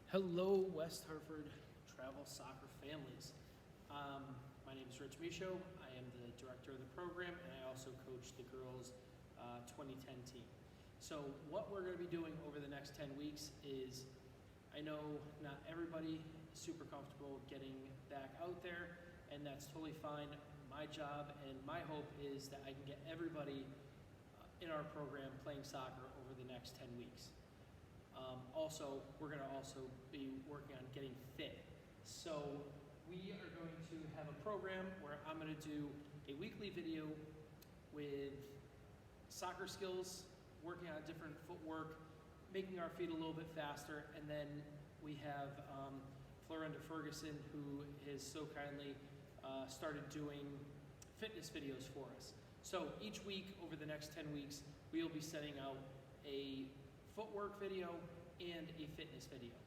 Hello, West Hartford travel soccer families. My name is Rich Michaud. I am the director of the program, and I also coach the girls' 2010 team. So what we're going to be doing over the next 10 weeks is, I know not everybody is super comfortable getting back out there, and that's totally fine. My job and my hope is that I can get everybody in our program playing soccer over the next 10 weeks. Also, we're going to also be working on getting fit. So we are going to have a program where I'm going to do a weekly video with soccer skills, working on different footwork, making our feet a little bit faster, and then we have Florenda Ferguson, who has so kindly started doing fitness videos for us. So each week over the next 10 weeks, we'll be setting out a footwork video and a fitness video.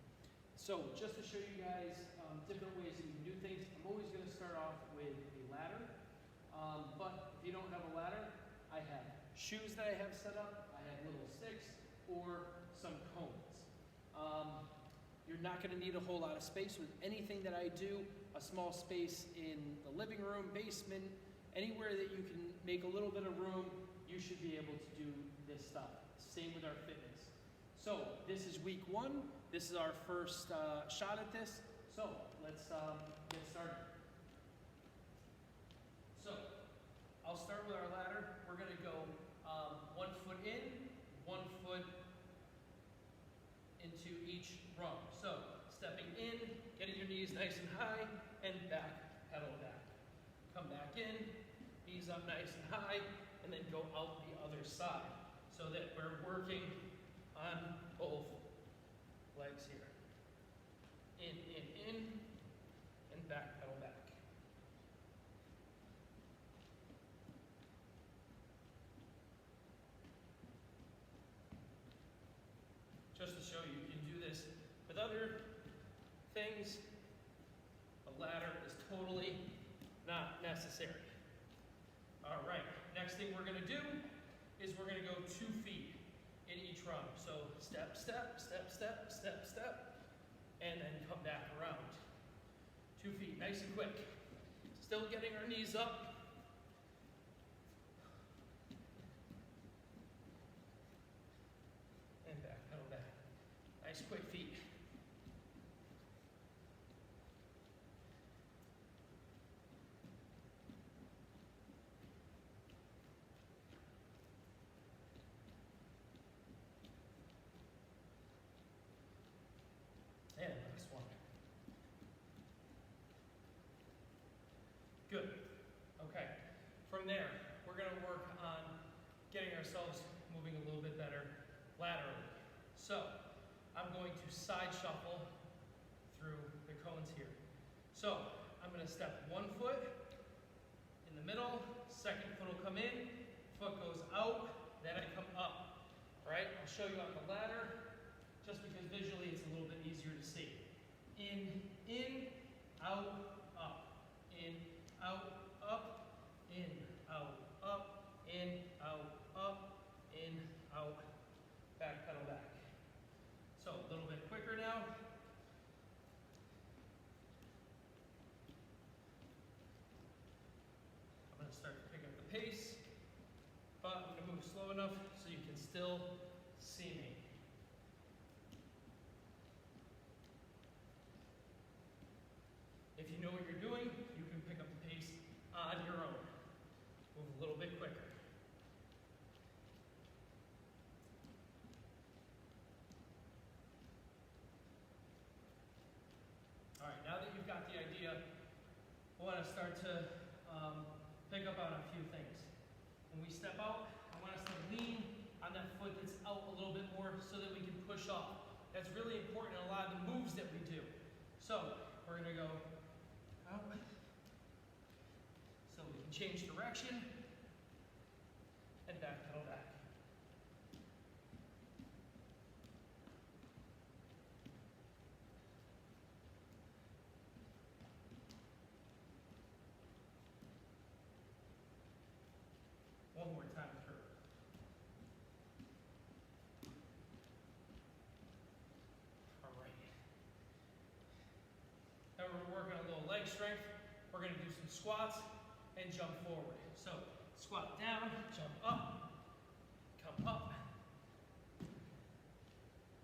So just to show you guys different ways that you can do things, I'm always going to start off with a ladder. But if you don't have a ladder, I have shoes that I have set up, I have little sticks, or some cones. You're not going to need a whole lot of space with anything that I do. A small space in the living room, basement, anywhere that you can make a little bit of room, you should be able to do this stuff. Same with our fitness. So this is week one. This is our first shot at this. So let's get started. So I'll start with our ladder. We're going to go 1 foot in, 1 foot into each rung. So stepping in, getting your knees nice and high, and back, pedal back. Come back in, knees up nice and high, and then go out the other side so that we're working on both legs here. In, and back, pedal back. Just to show you can do this with other things, a ladder is totally not necessary. All right, next thing we're gonna do is we're gonna go 2 feet in each rung. So step, step, step, step, step, step, and then come back around. 2 feet, nice and quick. Still getting our knees up. And back, pedal back. Nice quick feet. And last one. Good. Okay. From there, we're going to work on getting ourselves moving a little bit better laterally. So I'm going to side shuffle through the cones here. So I'm going to step 1 foot in the middle, second foot will come in, foot goes out, then I come up. All right, I'll show you on the ladder just because visually it's a little bit easier to see. In, out, up. In, out, up. In, out, up. In, out, up. In, out. Back, pedal back. So a little bit quicker now. I'm going to start to pick up the pace, but I'm going to move slow enough so you can still see me. If you know what you're doing, you can pick up the pace on your own. Move a little bit quicker. All right, now that you've got the idea, I want to start to pick up on a few things. When we step out, I want us to lean on that foot that's out a little bit more so that we can push off. That's really important in a lot of the moves that we do. So we're going to go out, so we can change direction, and back, pedal back. One more time through. All right. leg strength, we're gonna do some squats and jump forward. So squat down, jump up, come up,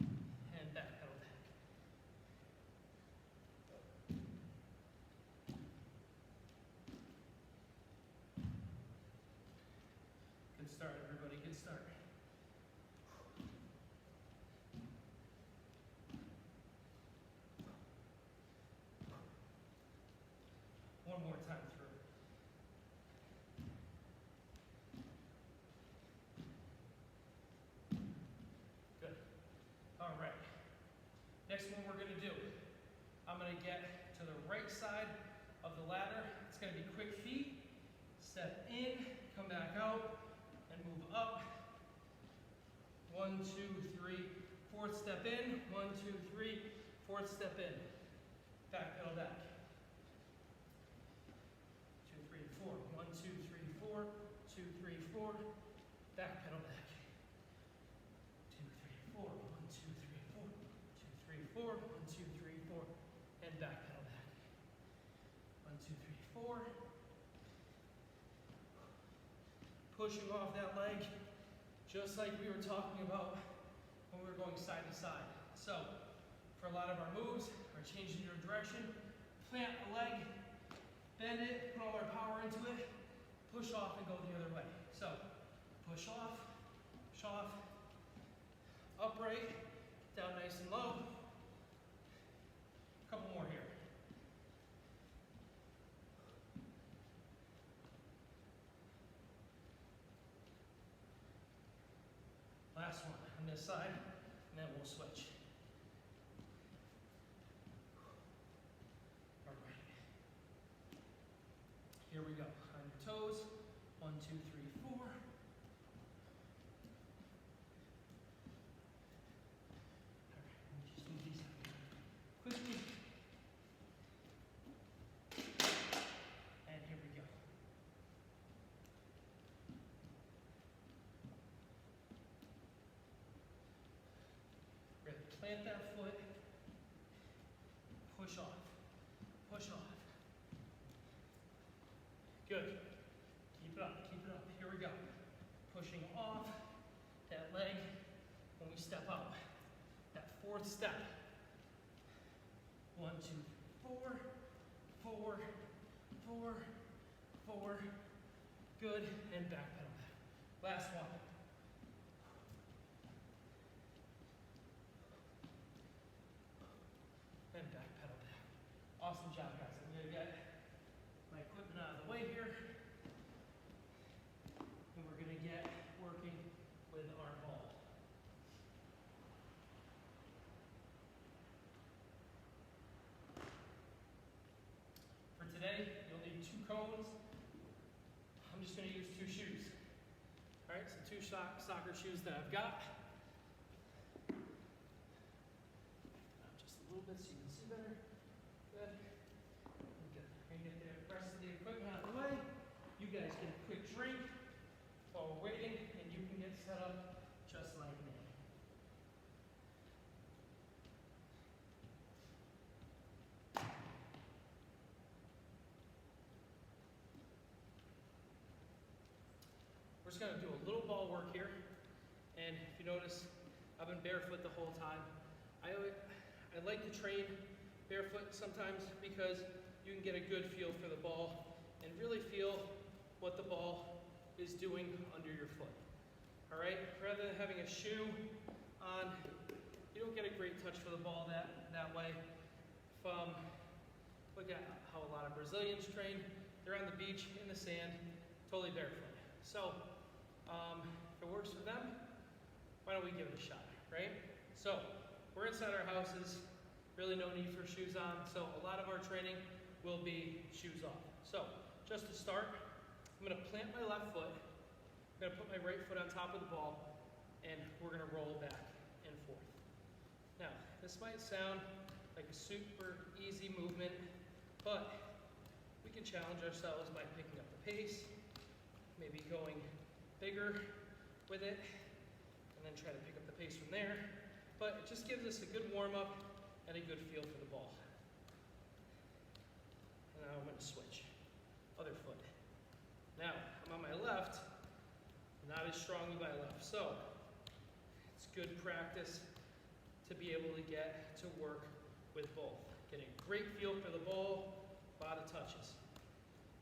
and back pedal back. Good start, everybody, good start. One more time through. Good. All right. Next one we're going to do, I'm going to get to the right side of the ladder. It's going to be quick feet. Step in, come back out, and move up. 1, 2, 3, fourth step in. 1, 2, 3, fourth step in. Back pedal back. 2, 3, 4. 1, 2, 3, 4. 2, 3, 4. Back pedal back. 2, 3, 4. 1, 2, 3, 4. 2, 3, 4. 1, 2, 3, 4. And back pedal back. 1, 2, 3, 4. Pushing off that leg, just like we were talking about when we were going side to side. So, for a lot of our moves, or changing your direction, plant a leg, bend it, put all our power into it, push off and go the other way. So, push off, upright, down nice and low. A couple more here. Last one on this side, and then we'll switch. All right. Here we go. On your toes. 1, 2, 3, 4. All right. Let me just move these out here quickly. And here we go. We're going to plant that foot, push off, push off. Good. Keep it up, keep it up. Here we go. Pushing off that leg when we step out. That fourth step. 1, 2, 4, 4, 4, 4. Good. And back pedal back. Last one. And back pedal back. Awesome job, guys. I'm going to get my equipment out of the way here. And we're going to get working with our ball. For today, you'll need 2 cones. I'm just going to use 2 shoes. All right, so 2 soccer shoes that I've got. Just a little bit so you can see better. Good. Good. And get the rest of the equipment out of the way. You guys get a quick drink while we're waiting, and you can get set up just like me. We're just going to do a little ball work here. And if you notice, I've been barefoot the whole time. I like to train barefoot sometimes because you can get a good feel for the ball and really feel what the ball is doing under your foot. All right? Rather than having a shoe on, you don't get a great touch for the ball that way. Look at how a lot of Brazilians train. They're on the beach, in the sand, totally barefoot. So, if it works for them, why don't we give it a shot, right? So, we're inside our houses, really no need for shoes on, so a lot of our training will be shoes off. So, just to start, I'm going to plant my left foot, I'm going to put my right foot on top of the ball, and we're going to roll back and forth. Now, this might sound like a super easy movement, but we can challenge ourselves by picking up the pace, maybe going bigger with it, and then try to pick up the pace from there. But it just gives us a good warm-up and a good feel for the ball. now I'm going to switch. Other foot. Now, I'm on my left, not as strongly by left. So, it's good practice to be able to get to work with both. Getting a great feel for the ball, a lot of touches.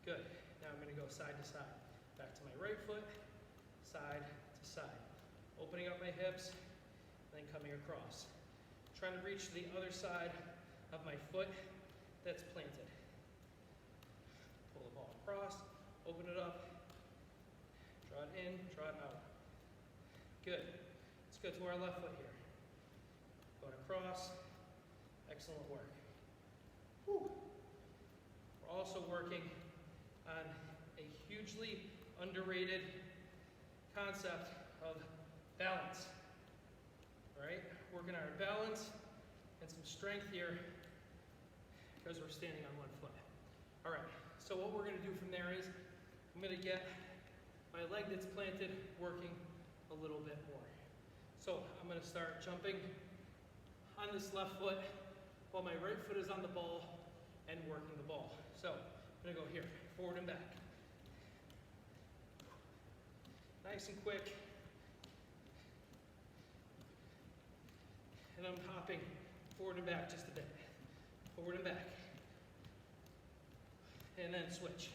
Good. Now I'm going to go side to side. Back to my right foot, side to side. Opening up my hips, then coming across. Trying to reach the other side of my foot that's planted. Pull the ball across, open it up, draw it in, draw it out. Good. Let's go to our left foot here. Going across, excellent work. Whew. We're also working on a hugely underrated concept of balance. All right, working on our balance and some strength here because we're standing on one foot. All right, so what we're going to do from there is I'm going to get my leg that's planted working a little bit more. So I'm going to start jumping on this left foot while my right foot is on the ball and working the ball. So I'm going to go here, forward and back. Nice and quick. And I'm hopping forward and back just a bit. Forward and back. And then switch.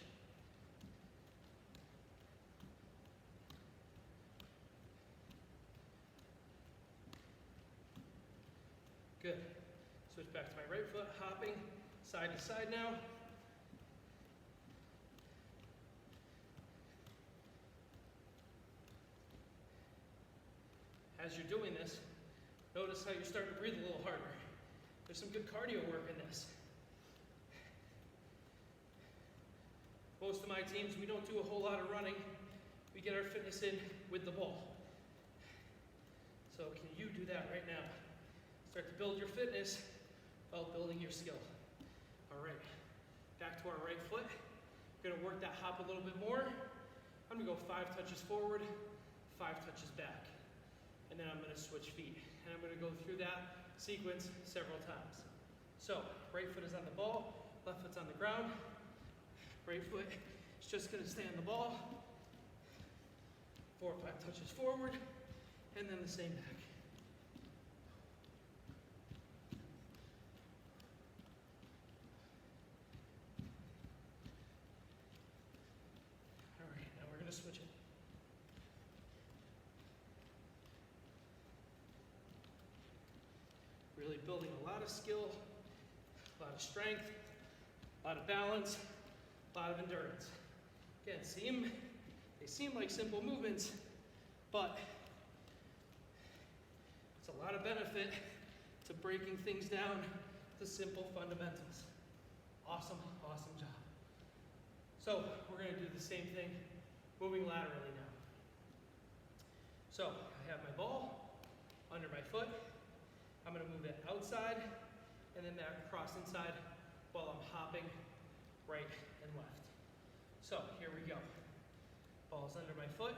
Good. Switch back to my right foot, hopping side to side now. As you're doing this, notice how you're starting to breathe a little harder. There's some good cardio work in this. Most of my teams, we don't do a whole lot of running. We get our fitness in with the ball. So can you do that right now? Start to build your fitness while building your skill. All right, back to our right foot. We're gonna work that hop a little bit more. I'm gonna go 5 touches forward, 5 touches back. And then I'm gonna switch feet. And I'm gonna go through that sequence several times. So, right foot is on the ball, left foot's on the ground. Right foot is just gonna stay on the ball. 4 or 5 touches forward, and then the same back. All right, now we're gonna switch it. Really building a lot of skill, a lot of strength, a lot of balance, a lot of endurance. Again, they seem like simple movements, but it's a lot of benefit to breaking things down to simple fundamentals. Awesome, awesome job. So we're going to do the same thing, moving laterally now. So I have my ball under my foot. I'm going to move it outside and then back across inside while I'm hopping right and left. So here we go. Ball's under my foot.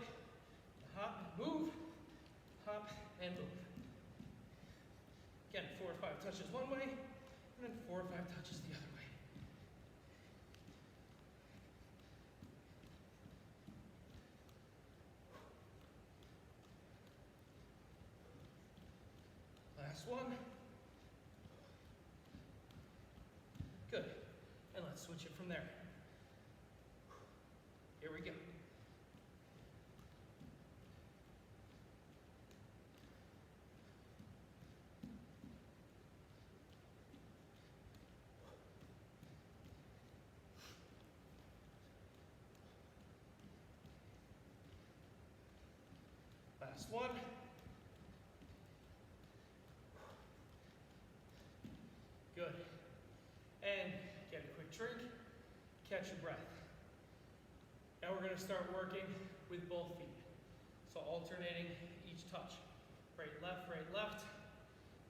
Hop, move, hop, and move. Again, 4 or 5 touches one way, and then 4 or 5 touches the other way. Last one. Good. And let's switch it from there. Here we go. Last one. Good. And get a quick drink, catch your breath. Now we're going to start working with both feet. So alternating each touch. Right, left,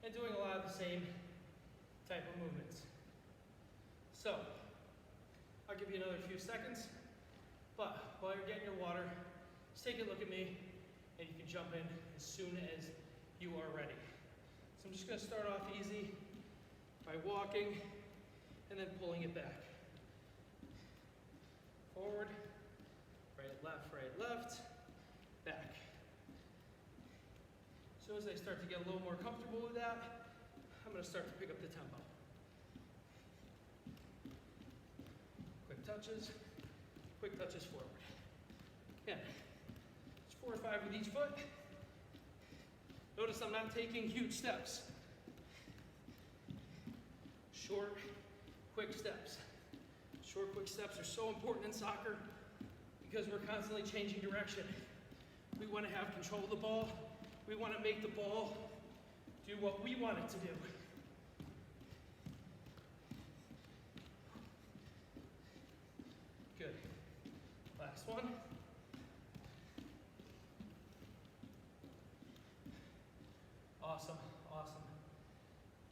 and doing a lot of the same type of movements. So, I'll give you another few seconds, but while you're getting your water, just take a look at me, and you can jump in as soon as you are ready. So I'm just going to start off easy by walking and then pulling it back. Forward, right, left, back. As soon as I start to get a little more comfortable with that, I'm going to start to pick up the tempo. Quick touches forward. Again, it's 4 or 5 with each foot. Notice I'm not taking huge steps. Short, quick steps. Short, quick steps are so important in soccer because we're constantly changing direction. We want to have control of the ball. We want to make the ball do what we want it to do. Good. Last one. Awesome.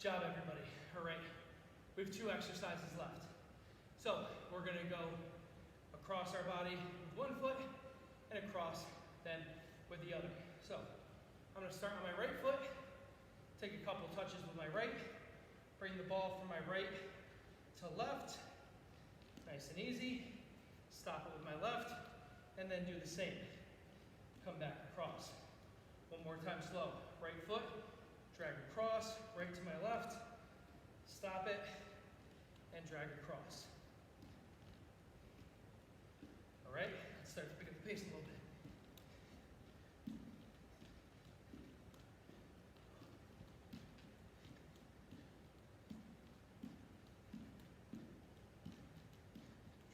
Job, everybody. All right. We have 2 exercises left. So we're going to go across our body with one foot and across then with the other. So I'm going to start on my right foot, take a couple touches with my right, bring the ball from my right to left, nice and easy, stop it with my left, and then do the same. Come back across. One more time slow. Right foot, drag across, right to my left, stop it, and drag across. All right, let's start to pick up the pace a little bit.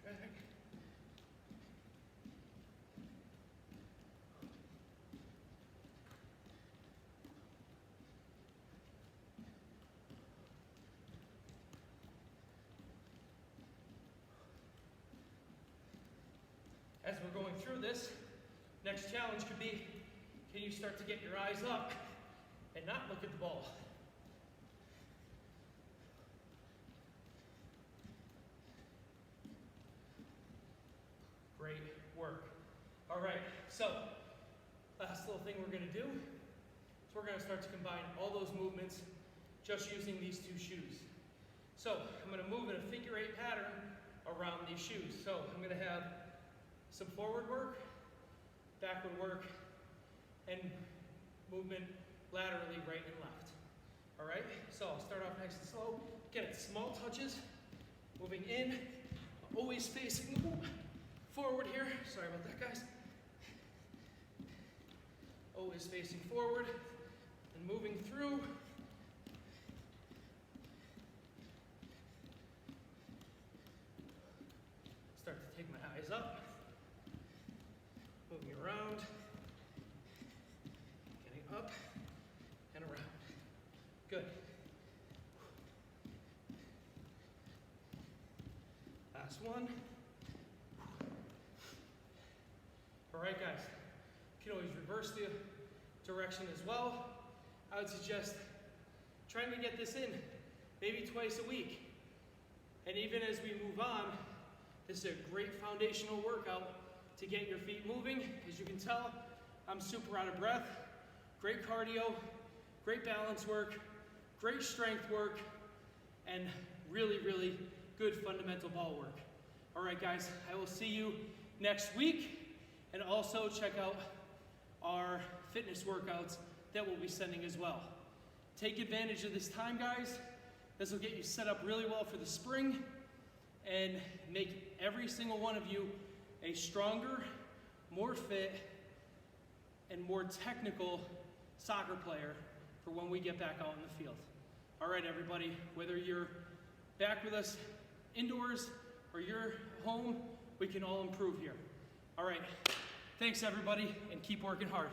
Drag. As we're going through this, next challenge could be, can you start to get your eyes up and not look at the ball? Great work. All right, so last little thing we're going to do is we're going to start to combine all those movements just using these 2 shoes. So I'm going to move in a figure 8 pattern around these shoes. So I'm going to have some forward work, backward work, and movement laterally right and left. All right, so I'll start off nice and slow. Again, it's small touches, moving in, always facing forward here. Sorry about that, guys. Always facing forward and moving through. Start to take my eyes up. Moving around, getting up and around. Good. Last one. All right, guys. You can always reverse the direction as well. I would suggest trying to get this in maybe twice a week. And even as we move on, this is a great foundational workout to get your feet moving. As you can tell, I'm super out of breath. Great cardio, great balance work, great strength work, and really, really good fundamental ball work. All right, guys, I will see you next week. And also check out our fitness workouts that we'll be sending as well. Take advantage of this time, guys. This will get you set up really well for the spring and make every single one of you a stronger, more fit, and more technical soccer player for when we get back out in the field. All right, everybody, whether you're back with us indoors or you're home, we can all improve here. All right, thanks everybody, and keep working hard.